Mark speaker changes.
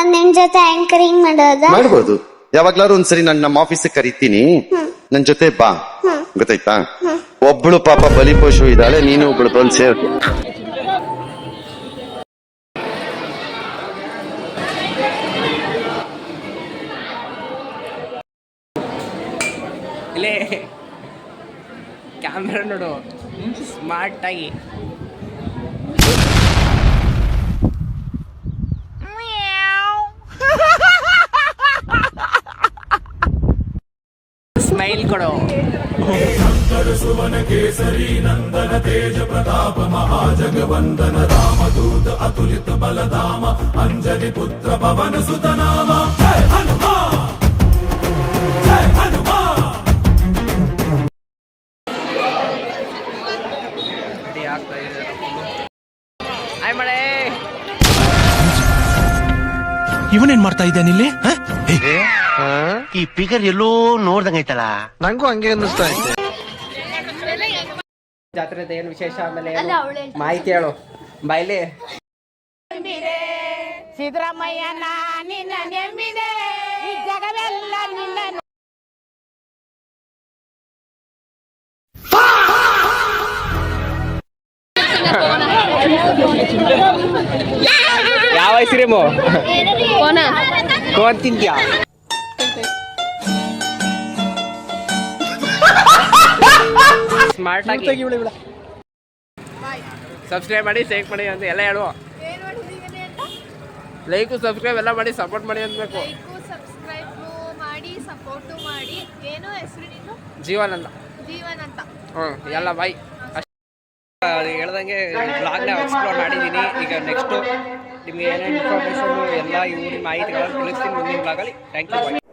Speaker 1: ನಾನ್ ನಿಮ್ ಜೊತೆ ಆಂಕರಿಂಗ್ ಮಾಡೋದಾ?
Speaker 2: ಮಾಡ್ಬೋದು. ಯಾವಾಗ್ಲಾರು ಒಂದ್ಸರಿ ನಾನು ನಮ್ಮ ಆಫೀಸಿಗೆ ಕರಿತೀನಿ, ನನ್ ಜೊತೆ ಬಾ. ಗೊತ್ತಾಯ್ತಾ? ಒಬ್ಳು ಪಾಪ ಬಲಿಪಶು ಇದ್ದಾಳೆ, ನೀನು ಒಬ್ಳು ಬಂದು ಸೇರ್.
Speaker 3: ಇಲ್ಲೇ ಕ್ಯಾಮ್ರಾ ನೋಡು, ಸ್ಮಾರ್ಟ್ ಆಗಿ. ಸ್ಮೈಲ್ ಕೊಡು.
Speaker 4: ಕೇಸರಿ ನಂದನ ತೇಜ ಪ್ರತಾಪ ಮಹಾಜಗವಂದನ ರಾಮದೂತ ಅತುಲಿತ ಬಲಧಾಮ ಅಂಜನಿ ಪುತ್ರ ಪವನ ಸುತನಾಮ ಜಯ ಹನುಮಾ ಜಯ ಹನುಮಾ.
Speaker 5: ಇವನೇನ್ ಮಾಡ್ತಾ ಇದ್ದಾನೆ ಇಲ್ಲಿ?
Speaker 6: ಈ ಫಿಗರ್ ಎಲ್ಲೋ ನೋಡ್ದಂಗೈತಲ್ಲ.
Speaker 5: ನಂಗೂ ಹಂಗೆ ಅನ್ನಿಸ್ತಾ ಐತೆ.
Speaker 3: ಜಾತ್ರೆ ಏನು ವಿಶೇಷ? ಆಮೇಲೆ ಮಾಹಿತಿ ಹೇಳು ಬಾಯ್ಲಿ.
Speaker 7: ಸಿದ್ದರಾಮಯ್ಯನ ನಿನ್ನ ನೆಮ್ಮಿದೆ, ಈ ಜಗವೆಲ್ಲ ನಿನ್ನ.
Speaker 3: ಯಾವ ಹೆಸರೇಮೋ ಕೋನ್ ತಿಂತ್ಯಾ? ಸ್ಮಾರ್ಟ್ ಆಗಿ ಸಬ್ಸ್ಕ್ರೈಬ್ ಮಾಡಿ, ಶೇರ್ ಮಾಡಿ ಅಂತ ಎಲ್ಲ ಹೇಳುವ. ಲೈಕು ಸಬ್ಸ್ಕ್ರೈಬ್ ಎಲ್ಲ ಮಾಡಿ, ಸಪೋರ್ಟ್ ಮಾಡಿ ಅನ್ಬೇಕು.
Speaker 8: ಸಬ್ಸ್ಕ್ರೈಬ್ ಮಾಡಿ, ಸಪೋರ್ಟು ಮಾಡಿ. ಏನು ಹೆಸರು ನೀನು?
Speaker 3: ಜೀವನ್ ಅಂತ.
Speaker 8: ಜೀವನ್ ಅಂತ.
Speaker 3: ಎಲ್ಲ ಬಾಯ್. ಹೇಳ್ದಂಗೆ ಬ್ಲಾಗ್ನ ಎಕ್ಸ್ಪ್ಲೋರ್ ಮಾಡಿದ್ದೀನಿ. ಈಗ ನೆಕ್ಸ್ಟು ನಿಮ್ಗೆ ಏನೇನು ಇನ್ಫಾರ್ಮೇಷನು ಎಲ್ಲ ಈ ಊರಿನ ಮಾಹಿತಿಗಳನ್ನು ತಿಳಿಸ್ತೀನಿ ಮುಂದಿನ ಬ್ಲಾಗಲ್ಲಿ. Thank you.